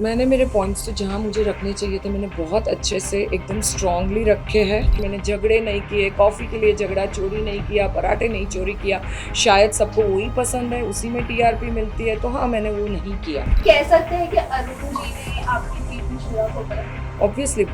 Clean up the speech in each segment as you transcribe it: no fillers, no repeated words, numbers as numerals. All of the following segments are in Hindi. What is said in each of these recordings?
मैंने मेरे पॉइंट्स तो जहाँ मुझे रखने चाहिए थे मैंने बहुत अच्छे से एकदम स्ट्रांगली रखे हैं। मैंने झगड़े नहीं किए, कॉफ़ी के लिए झगड़ा, चोरी नहीं किया, पराठे नहीं चोरी किया। शायद सबको वही पसंद है, उसी में टीआरपी मिलती है, तो हाँ, मैंने वो नहीं किया। कह सकते हैं कि अरुण जी ने आपकी पीठ में छुरा घोंपा। ऑब्वियसली।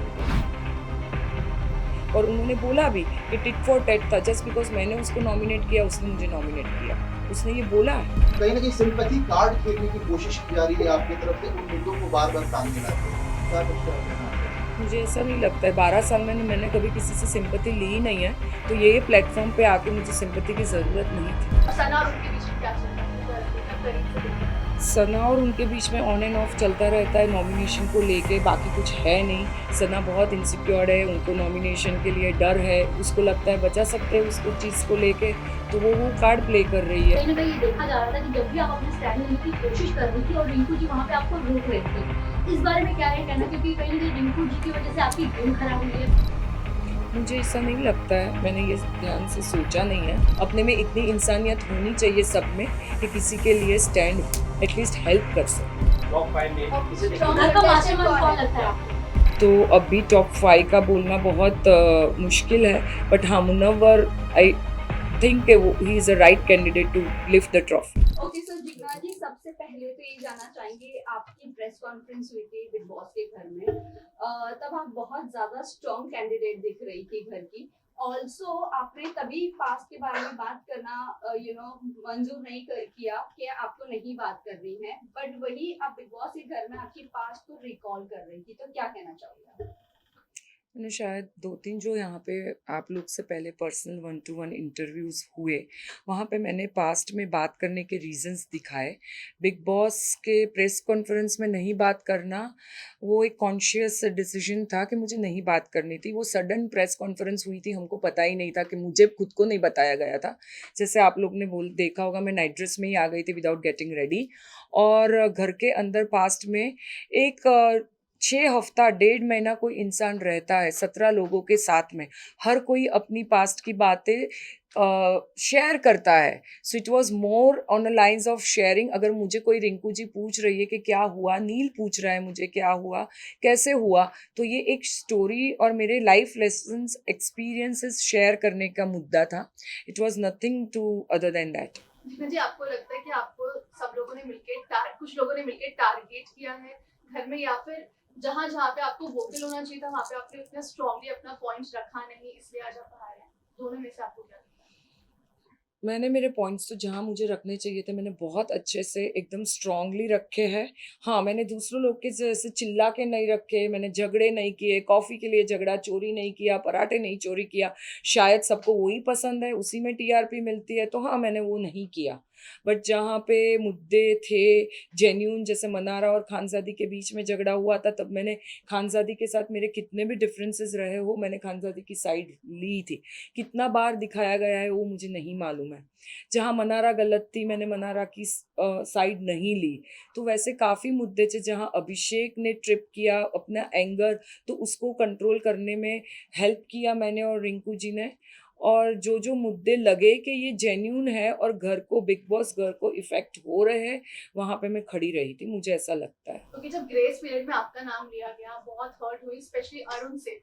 और उन्होंने बोला भी कि टिट फॉर टैट था, जस्ट बिकॉज़ मैंने उसको नॉमिनेट किया, उसने मुझे नॉमिनेट किया। उसने ये बोला है। कहीं न कहीं सिंपैथी कार्ड खेलने की कोशिश की जा रही है आपकी तरफ से उन मुद्दों को बार-बार सामने लाते हुए। क्या कुछ कहना है? मुझे ऐसा नहीं लगता है, 12 साल में मैंने कभी किसी से सिंपैथी ली ही नहीं है, तो ये प्लेटफ़ॉर्म पे आके मुझे सिंपैथी की ज़रूरत नहीं थी। सना और उनके बीच में क्या चल रहा है? मतलब करीब से देखा। सना और उनके बीच में ऑन एंड ऑफ चलता रहता है नॉमिनेशन को लेके, बाकी कुछ है नहीं। सना बहुत इनसिक्योर है, उनको नॉमिनेशन के लिए डर है, उसको लगता है बचा सकते हैं उसको चीज़ को लेके, तो वो कार्ड प्ले कर रही है। कहीं न कहीं ये देखा जा रहा था कि जब भी आप अपने स्टैंड लेने की कोशिश कर रही थी और रिंकू जी वहाँ पे आपको रोक रहे थे। इस बारे में क्या है कहना? क्योंकि कहीं न कहीं रिंकू जी की वजह से आपकी गेम खराब हुई है। मुझे ऐसा नहीं लगता है, मैंने ये ध्यान से सोचा नहीं है। अपने में इतनी इंसानियत होनी चाहिए सब में कि किसी के लिए स्टैंड एटलीस्ट हेल्प कर सके। टॉप 5 में किसे घर का मास्टरमाइंड कौन लगता है आपको? तो अभी टॉप 5 का बोलना बहुत मुश्किल है, बट हाँ, मुनव्वर आई थिंक वो he is a right candidate to lift the trophy. Okay sir, Jigna ji सबसे पहले तो ये जानना चाहेंगे, आपकी प्रेस कॉन्फ्रेंस हुई थी बिग बॉस के घर में, तब आप बहुत ज्यादा स्ट्रॉन्ग कैंडिडेट दिख रही थी घर की। ऑल्सो आपने तभी पास्ट के बारे में बात करना मंजूर नहीं किया कि आपको नहीं बात करनी है, बट वही आप बिग बॉस के घर में आपकी पास्ट को रिकॉल कर रही थी, तो क्या कहना चाहोगे आप? मैंने शायद 2-3 जो यहाँ पे आप लोग से पहले पर्सनल 1 टू 1 इंटरव्यूज़ हुए, वहाँ पे मैंने पास्ट में बात करने के रीज़न्स दिखाए। बिग बॉस के प्रेस कॉन्फ्रेंस में नहीं बात करना, वो एक कॉन्शियस डिसीज़न था कि मुझे नहीं बात करनी थी। वो सडन प्रेस कॉन्फ्रेंस हुई थी, हमको पता ही नहीं था कि मुझे खुद को नहीं बताया गया था। जैसे आप लोग ने देखा होगा, मैं नाइट ड्रेस में ही आ गई थी विदाउट गेटिंग रेडी, और घर के अंदर पास्ट में एक 6 हफ्ता, डेढ़ महीना कोई इंसान रहता है 17 लोगों के साथ में। हर कोई अपनी पास्ट की बातें शेयर करता है। So it was more on the lines of sharing. अगर मुझे कोई रिंकू जी पूछ रही है कि क्या हुआ, नील पूछ रहा है मुझे क्या हुआ, कैसे हुआ, तो ये एक स्टोरी और मेरे लाइफ लेसन्स, एक्सपीरियंसेस शेयर करने का मुद्दा था। It was nothing to other than that. जितना जी आपको लगता है कि आपको सब लोगों ने मिलके कुछ लोगों ने मिलके टारगेट किया है घर में, या फिर जहाँ जहाँ पे आपको वोकल होना चाहिए था वहाँ पे आपने उतना स्ट्रांगली अपना पॉइंट्स रखा नहीं, इसलिए आज आप हारे हैं? दोनों में से आपको क्या लगता मैंने मेरे पॉइंट्स तो जहाँ मुझे रखने चाहिए थे मैंने बहुत अच्छे से एकदम स्ट्रांगली रखे हैं। हाँ, मैंने दूसरों लोग के जैसे चिल्ला के नहीं रखे, मैंने झगड़े नहीं किए, कॉफ़ी के लिए झगड़ा, चोरी नहीं किया, पराठे नहीं चोरी किया। शायद सबको वही पसंद है, उसी में टीआरपी मिलती है, तो हाँ, मैंने वो नहीं किया। बट जहाँ पे मुद्दे थे जेन्युइन, जैसे मनारा और खानज़ादी के बीच में झगड़ा हुआ था, तब मैंने खानज़ादी के साथ मेरे कितने भी डिफरेंसेस रहे हो, मैंने खानज़ादी की साइड ली थी। कितना बार दिखाया गया है वो मुझे नहीं मालूम है। जहाँ मनारा गलत थी, मैंने मनारा की साइड नहीं ली। तो वैसे काफ़ी मुद्दे थे जहाँ अभिषेक ने ट्रिप किया अपना एंगर, तो उसको कंट्रोल करने में हेल्प किया मैंने और रिंकू जी ने। और जो मुद्दे लगे कि ये जेन्युइन है और घर को, बिग बॉस घर को इफ़ेक्ट हो रहे हैं, वहाँ पे मैं खड़ी रही थी, मुझे ऐसा लगता है। है? क्योंकि जब ग्रेस पीरियड में आपका नाम लिया गया, बहुत हर्ट हुई स्पेशली अरुण से,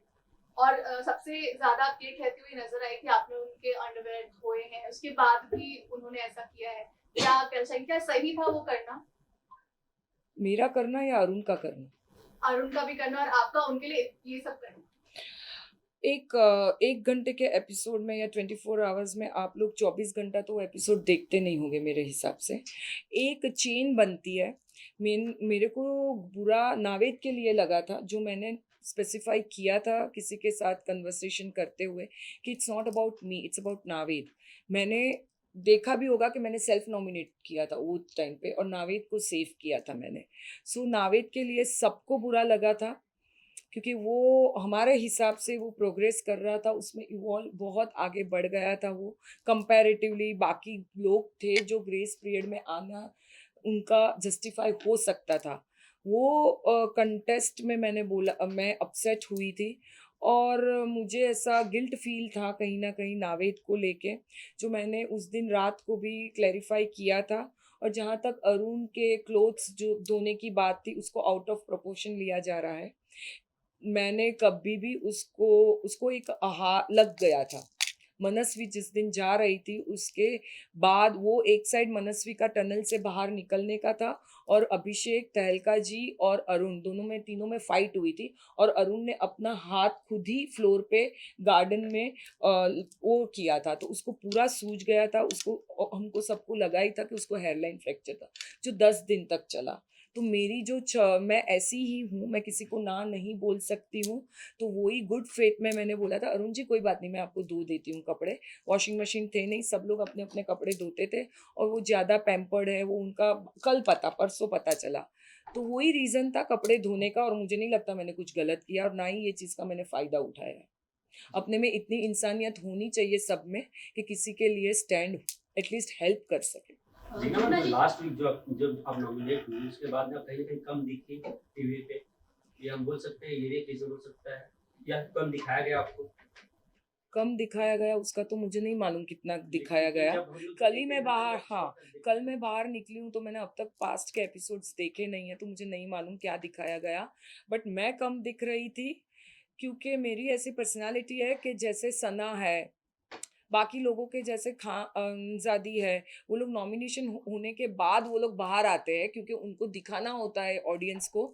और सबसे ज्यादा आप ये कहती हुई नजर आई कि आपने उनके अंडरवेयर धोए हैं, उसके बाद भी उन्होंने ऐसा किया है। क्या कह चाहिए, क्या सही था वो करना? मेरा करना या अरुण का करना? अरुण का भी करना और आपका उनके लिए ये सब करना। 1 घंटे के एपिसोड में या 24 आवर्स में आप लोग 24 घंटा तो वो एपिसोड देखते नहीं होंगे मेरे हिसाब से। एक चेन बनती है। मेरे को बुरा नावेद के लिए लगा था, जो मैंने स्पेसिफाई किया था किसी के साथ कन्वर्सेशन करते हुए, कि it's not about me, it's about Naved. मैंने देखा भी होगा कि मैंने सेल्फ नॉमिनेट किया था वो टाइम पे, और नावेद को सेव किया था मैंने। सो नावेद के लिए सबको बुरा लगा था, क्योंकि वो हमारे हिसाब से वो प्रोग्रेस कर रहा था, उसमें इवॉल्व बहुत आगे बढ़ गया था वो, कंपैरेटिवली बाकी लोग थे जो ग्रेस पीरियड में आना उनका जस्टिफाई हो सकता था। वो कंटेस्ट में मैंने बोला, मैं अपसेट हुई थी, और मुझे ऐसा गिल्ट फील था कहीं ना कहीं नावेद को लेके, जो मैंने उस दिन रात को भी क्लैरिफाई किया था। और जहाँ तक अरुण के क्लोथ्स जो धोने की बात थी, उसको आउट ऑफ प्रोपोर्शन लिया जा रहा है। मैंने कभी भी उसको उसको एक आहा लग गया था। मनस्वी जिस दिन जा रही थी, उसके बाद वो एक साइड मनस्वी का टनल से बाहर निकलने का था और अभिषेक, तहलका जी और अरुण दोनों में तीनों में फाइट हुई थी और अरुण ने अपना हाथ खुद ही फ्लोर पे गार्डन में वो किया था, तो उसको पूरा सूज गया था। उसको हमको सबको लगा ही था कि उसको हेयरलाइन फ्रैक्चर था, जो 10 दिन तक चला। तो मेरी मैं ऐसी ही हूँ, मैं किसी को ना नहीं बोल सकती हूँ। तो वही गुड फेथ में मैंने बोला था, अरुण जी कोई बात नहीं, मैं आपको धो देती हूँ कपड़े। वॉशिंग मशीन थे नहीं, सब लोग अपने अपने कपड़े धोते थे और वो ज़्यादा पैम्पर्ड है, वो उनका परसों पता चला। तो वही रीज़न था कपड़े धोने का और मुझे नहीं लगता मैंने कुछ गलत किया और ना ही ये चीज़ का मैंने फ़ायदा उठाया है। अपने में इतनी इंसानियत होनी चाहिए सब में कि किसी के लिए स्टैंड एटलीस्ट हेल्प कर सके। जी ना, मतलब लास्ट वीक जब आप नॉमिनेट हुई उसके बाद ना कहीं न कहीं कम दिखी टीवी पे, ये हम बोल सकते हैं, ये कैसे हो सकता है या कम दिखाया गया आपको? कम दिखाया गया उसका तो मुझे नहीं मालूम कितना दिखाया लेकिन गया। जब हम लोग कल ही देखते मैं हैं ना, बाहर जब हाँ, देखते कल मैं बाहर निकली हूँ तो मैंने अब तक पास्ट के एपिसोड्स देखे नहीं हैं, तो मुझे नहीं मालूम क्या दिखाया गया। बट मैं कम दिख रही थी क्योंकि मेरी ऐसी पर्सनैलिटी है कि जैसे सना है, बाकी लोगों के जैसे ज़ादी है, वो लोग नॉमिनेशन होने के बाद वो लोग बाहर आते हैं क्योंकि उनको दिखाना होता है ऑडियंस को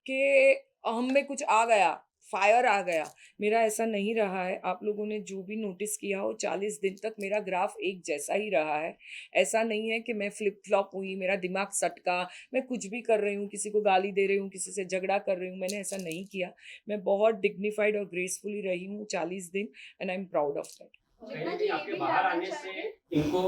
कि हम में कुछ आ गया, फायर आ गया। मेरा ऐसा नहीं रहा है। आप लोगों ने जो भी नोटिस किया हो, 40 दिन तक मेरा ग्राफ एक जैसा ही रहा है। ऐसा नहीं है कि मैं फ्लिप फ्लॉप हुई, मेरा दिमाग सटका, मैं कुछ भी कर रही हूँ, किसी को गाली दे रही हूँ, किसी से झगड़ा कर रही हूँ, मैंने ऐसा नहीं किया। मैं बहुत डिग्निफाइड और ग्रेसफुली रही हूँ 40 दिन and I am proud of that. कहीं न कहीं आपके बाहर आने से इनको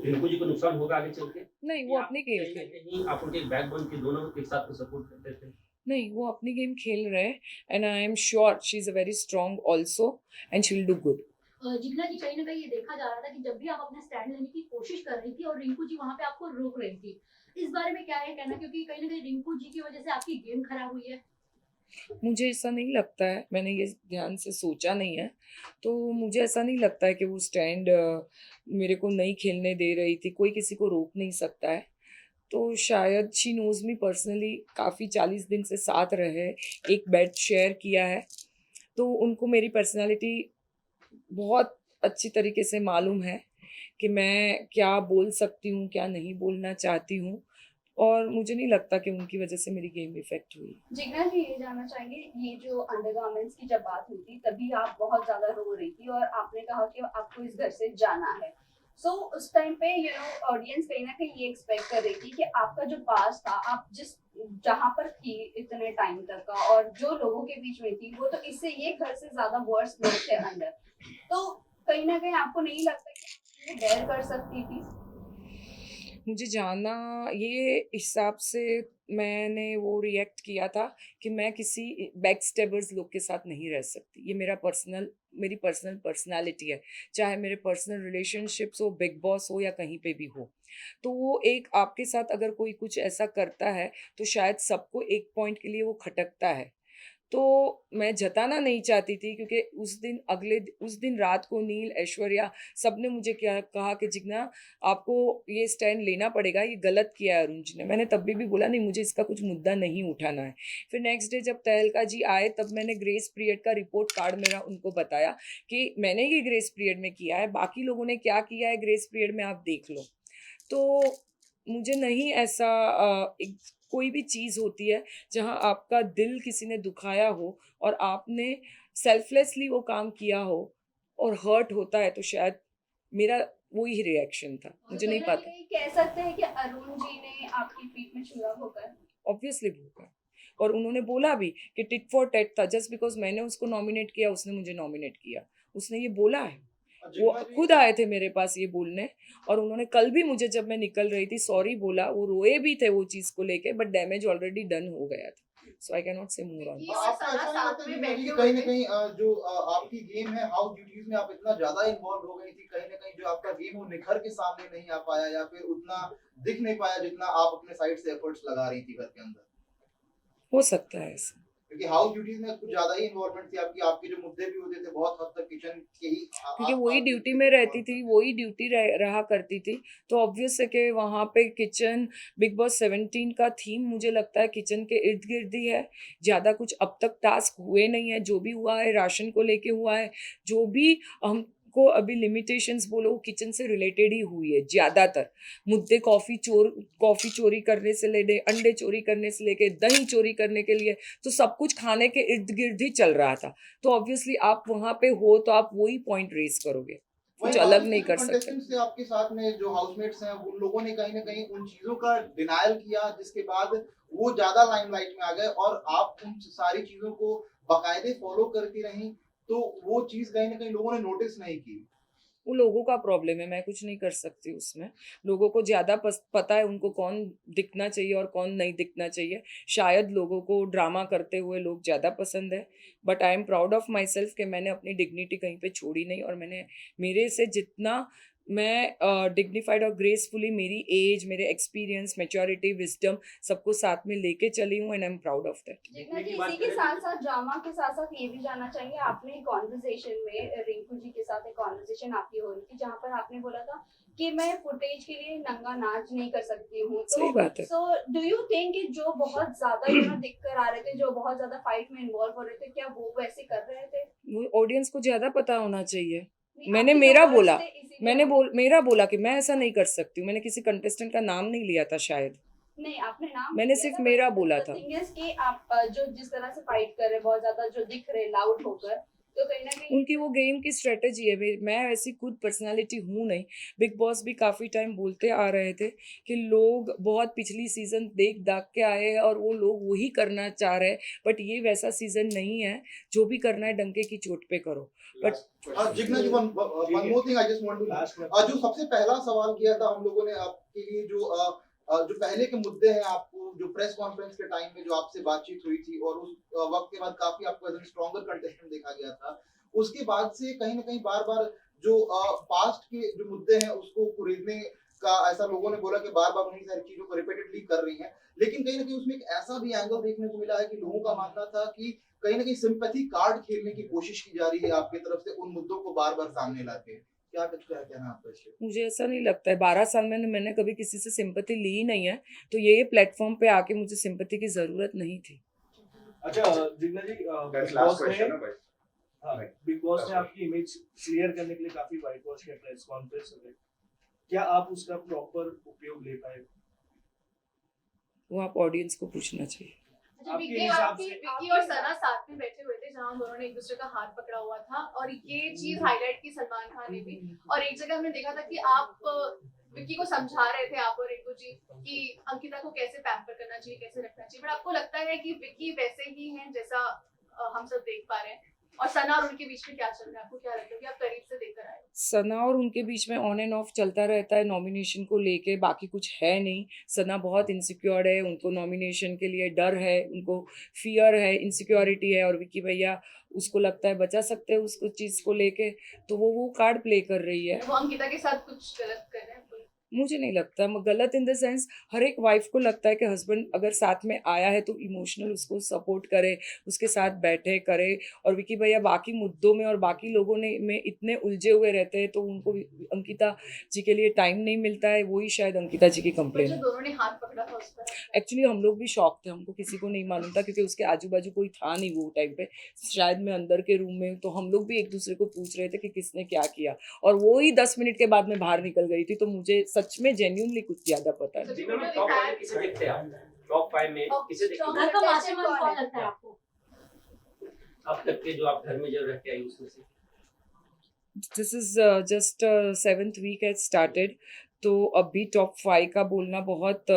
रिंकू जी को नुकसान होगा आगे चल के? नहीं, कि वो आप अपनी गेम कहीं न खेल कहीं आप उनके बैकबोन के दोनों एक साथ को सपोर्ट करते थे। नहीं, वो अपनी गेम खेल रहे हैं and I am sure she is a very strong also and she will do good. Jigna ji, कहीं न कहीं ये देखा जा रहा था कि जब भी आप अपना स्टैंड लेने की कोशिश कर रही थी और रिंकू जी वहाँ पे आपको रोक रही थी। इस बारे में क्या है कहना? क्योंकि कहीं न कहीं रिंकू जी की वज़ह से आपकी गेम खराब हुई है। मुझे ऐसा नहीं लगता है, मैंने ये ध्यान से सोचा नहीं है, तो मुझे ऐसा नहीं लगता है कि वो स्टैंड मेरे को नहीं खेलने दे रही थी, कोई किसी को रोक नहीं सकता है। तो शायद शी नोज़ मी पर्सनली, काफ़ी 40 दिन से साथ रहे, एक बेड शेयर किया है, तो उनको मेरी पर्सनैलिटी बहुत अच्छी तरीके से मालूम है कि मैं क्या बोल सकती हूँ, क्या नहीं बोलना चाहती हूँ और मुझे नहीं लगता कि उनकी वज़ह से मेरी गेम इफ़ेक्ट हुई। जिग्ना जी, ये जानना चाहेंगे, ये जो अंडरगारमेंट्स की जब बात हुई थी तभी आप बहुत ज्यादा रो रही थी और आपने कहा कि आपको इस घर से जाना है। सो उस टाइम पे ऑडियंस कहीं ना कहीं ये एक्सपेक्ट कर रही थी कि आपका जो पास था, आप जिस जहाँ पर थी इतने टाइम तक का और जो लोगों के बीच में थी, वो तो इससे ये घर से ज्यादा वर्स लोग थे अंदर। तो कहीं ना कहीं आपको नहीं लगता कि आप बेयर कर सकती थी? मुझे जाना, ये हिसाब से मैंने वो रिएक्ट किया था कि मैं किसी बैकस्टैबर्स लोग के साथ नहीं रह सकती। ये मेरी पर्सनल पर्सनैलिटी है। चाहे मेरे पर्सनल रिलेशनशिप्स हो, बिग बॉस हो या कहीं पे भी हो। तो वो एक आपके साथ अगर कोई कुछ ऐसा करता है, तो शायद सबको एक पॉइंट के लिए वो खटकता है। तो मैं जताना नहीं चाहती थी क्योंकि उस दिन रात को नील, ऐश्वर्या सबने मुझे क्या कहा कि जिग्ना आपको ये स्टैंड लेना पड़ेगा, ये गलत किया है अरुण जी ने। मैंने तब भी बोला नहीं, मुझे इसका कुछ मुद्दा नहीं उठाना है। फिर नेक्स्ट डे जब तहलका जी आए तब मैंने ग्रेस पीरियड का रिपोर्ट कार्ड मेरा उनको बताया कि मैंने ये ग्रेस पीरियड में किया है, बाकी लोगों ने क्या किया है ग्रेस पीरियड में आप देख लो। तो मुझे नहीं ऐसा कोई भी चीज़ होती है जहाँ आपका दिल किसी ने दुखाया हो और आपने सेल्फलेसली वो काम किया हो और हर्ट होता है, तो शायद मेरा वही रिएक्शन था, मुझे नहीं कहीं ना पता। कहीं कह सकते हैं कि अरुण जी ने आपकी पीठ में छुरा होकर। ऑब्वियसली भूखा, और उन्होंने बोला भी कि टिट फॉर टैट था, जस्ट बिकॉज मैंने उसको नॉमिनेट किया उसने मुझे नॉमिनेट किया, उसने ये बोला है। वो जिग्ना जी, खुद आए थे मेरे पास ये बोलने और उन्होंने कल भी मुझे जब मैं निकल रही थी सॉरी बोला, वो रोए भी थे वो चीज़ को लेके, बट डैमेज ऑलरेडी डन हो गया था, सो आई कैन नॉट से मोर ऑन। ये आपको सना ऐसा नहीं साथ लगता में जिग्ना जी कि बैठे कहीं हुए न कहीं जो आपकी गेम है हाउस ड्यूटीज में आप इतना ज़्यादा इन्वॉल्व हो गई थी, कहीं न कहीं जो आपका गेम वो निखर के सामने नहीं आ पाया या फिर उतना दिख नहीं पाया जितना आप अपने साइड से एफर्ट्स लगा रही थी घर के अंदर? हो सकता है ऐसा। क्योंकि हाउस ड्यूटीज में कुछ ज्यादा ही इन्वॉल्वमेंट थी आपकी, आपके जो मुद्दे भी होते थे बहुत हद तक किचन के ही क्योंकि वही ड्यूटी में रहती थी, वही ड्यूटी रहा करती थी, तो ऑब्वियस है कि वहाँ पे किचन बिग बॉस 17 का थीम मुझे लगता है किचन के इर्द गिर्द ही है। ज़्यादा कुछ अब तक टास्क हुए नहीं है, जो भी हुआ है राशन को लेके हुआ है, जो भी हमको अभी लिमिटेशंस बोलो वो किचन से रिलेटेड ही हुई है ज़्यादातर मुद्दे। कॉफ़ी चोरी करने से लेके अंडे चोरी करने से लेके दही चोरी करने के लिए, तो सब कुछ खाने के इर्द गिर्द ही चल रहा था। तो ऑब्वियसली आप वहाँ पे हो तो आप वही पॉइंट रेज करोगे, कुछ वहीं अलग बाकी नहीं के कर जो सकते। contestants थे आपके साथ में जो हाउसमेट्स हैं उन लोगों ने कहीं ना कहीं उन चीजों का डिनायल किया, जिसके बाद वो ज्यादा लाइमलाइट में आ गए और आप उन सारी चीजों को बाकायदे फॉलो करती रहीं, तो वो चीज कहीं ना कहीं लोगों ने नोटिस नहीं की। वो लोगों का प्रॉब्लम है, मैं कुछ नहीं कर सकती उसमें। लोगों को ज़्यादा पता है उनको कौन दिखना चाहिए और कौन नहीं दिखना चाहिए। शायद लोगों को ड्रामा करते हुए लोग ज़्यादा पसंद है, but I am proud of my self कि मैंने अपनी डिग्निटी कहीं पे छोड़ी नहीं, और मैंने मेरे से जितना मैं डिग्निफाइड और ग्रेसफुली मेरी एज, मेरे एक्सपीरियंस, मैच्योरिटी, विजडम सबको साथ में लेके चली हूँ, and I am proud of that. जितना कि इसी के साथ साथ ड्रामा के साथ साथ ये भी जानना चाहेंगे, आपने कॉन्वर्सेशन में रिंकू जी के साथ एक कॉन्वर्सेशन आपकी हो रही थी जहाँ पर आपने बोला था कि मैं फुटेज के लिए नंगा नाच नहीं कर सकती हूँ। सही बात है। सो डू यू थिंक कि जो बहुत ज्यादा दिख कर आ रहे थे, जो बहुत ज्यादा फाइट में इन्वॉल्व हो रहे थे, क्या वो वैसे कर रहे थे? वो ऑडियंस को ज़्यादा पता होना चाहिए। नहीं, मैंने आपके जो मेरा words बोला, थे, इसीलिए मेरा बोला कि मैं ऐसा नहीं कर सकती हूँ। मैंने किसी कंटेस्टेंट का नाम नहीं लिया था शायद। नहीं, आपने नाम मैंने लिया सिर्फ था, मेरा but बोला the था। thing is कि आप जो जिस तरह से फाइट कर रहे, बहुत ज्यादा जो दिख रहे लाउड होकर, तो कहीं ना कहीं उनकी वो गेम की स्ट्रेटजी है। मैं ऐसी खुद पर्सनालिटी हूँ नहीं। बिग बॉस भी काफ़ी टाइम बोलते आ रहे थे कि लोग बहुत पिछली सीज़न देख दाख के आए हैं और वो लोग वही करना चाह रहे हैं, बट ये वैसा सीज़न नहीं है। जो भी करना है डंके की चोट पे करो। But Jigna ji, one more thing I just want to know, जो सबसे पहला सवाल किया था हम लोगों ने आपके लिए, जो पहले के मुद्दे हैं, आपको जो प्रेस कॉन्फ्रेंस के टाइम में जो आपसे बातचीत हुई थी और उस वक्त के बाद काफी आपको एज स्ट्रॉन्गर कंटेस्टेंट देखा गया था, उसके बाद से कहीं ना कहीं बार बार जो पास्ट के जो मुद्दे हैं उसको कुरेदने का ऐसा लोगों ने बोला कि बार बार उन्हीं सारी चीजों को रिपीटेडली कर रही हैं, लेकिन कहीं ना कहीं उसमें एक ऐसा भी एंगल देखने को मिला है कि लोगों का मानना था कि कहीं ना कहीं सिंपैथी कार्ड खेलने की कोशिश की जा रही है आपकी तरफ से उन मुद्दों को बार बार सामने लाके। क्या कहना है आपका इससे? मुझे ऐसा नहीं लगता है। 12 साल में मैंने कभी किसी से सिंपैथी ली ही नहीं है, तो ये प्लेटफॉर्म पे आके मुझे सिंपैथी की ज़रूरत नहीं थी। अच्छा जिग्ना जी, That's big last boss question ने है भाई। हाँ, बिग बॉस ने आपकी इमेज क्लियर करने के लिए काफी वाइट वॉश किया प्रेस कॉन्फ्रेंस में। क्या आप उसका प्रॉपर उपयोग ले पाए? वो आप ऑडियंस को पूछना चाहिए। अच्छा, आपके विक्की हिसाब से विक्की और सना साथ में बैठे हुए थे जहां दोनों ने एक दूसरे का हाथ पकड़ा हुआ था, और ये चीज हाईलाइट की सलमान खान ने भी। और एक जगह हमने देखा था कि आप विक्की को समझा रहे थे, आप और रिंकू जी, कि अंकिता को कैसे पैम्पर करना चाहिए, कैसे रखना चाहिए। बट आपको लगता है कि विक्की वैसे ही हैं जैसा हम सब देख पा रहे हैं? और सना और उनके बीच में क्या चल रहा है, आपको क्या लगता है कि आप करीब से देखकर आए? सना और उनके बीच में ऑन एंड ऑफ चलता रहता है नॉमिनेशन को लेके, बाकी कुछ है नहीं। सना बहुत इनसिक्योर है, उनको नॉमिनेशन के लिए डर है, उनको फियर है, इनसिक्योरिटी है, और विक्की भैया उसको लगता है बचा सकते हैं उसको चीज़ को लेके, तो वो कार्ड प्ले कर रही है। वो अंकिता के साथ कुछ गलत कर रहे हैं? मुझे नहीं लगता गलत इन द सेंस, हर एक वाइफ को लगता है कि हस्बैंड अगर साथ में आया है तो इमोशनल उसको सपोर्ट करे, उसके साथ बैठे करे। और विकी भैया बाकी मुद्दों में और बाकी लोगों ने में इतने उलझे हुए रहते हैं, तो उनको अंकिता जी के लिए टाइम नहीं मिलता है। वही शायद अंकिता जी की कंप्लेन जो है। दोनों ने हाथ पकड़ा था उस पर एक्चुअली हम लोग भी शॉक थे, हमको किसी को नहीं मालूम था क्योंकि उसके आजू बाजू कोई था नहीं वो टाइम पे। शायद मैं अंदर के रूम में, तो हम लोग भी एक दूसरे को पूछ रहे थे कि किसने क्या किया, और वो ही 10 मिनट के बाद में बाहर निकल गई थी। तो मुझे सच में जेन्युइनली कुछ ज्यादा पता नहीं। जिग्ना में टॉप 5 में किसे देखते हैं आप? टॉप 5 में किसे देखते हैं घर का मास्टरमाइंड कौन लगता है आपको? अब तक के जो आप घर में जो रह के आई उसमें से? This is just 7th week has started, तो अभी टॉप 5 का बोलना बहुत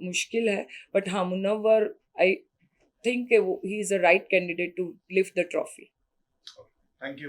मुश्किल है। बट हाँ, Munawar I think he is a right candidate to lift the trophy. Thank you.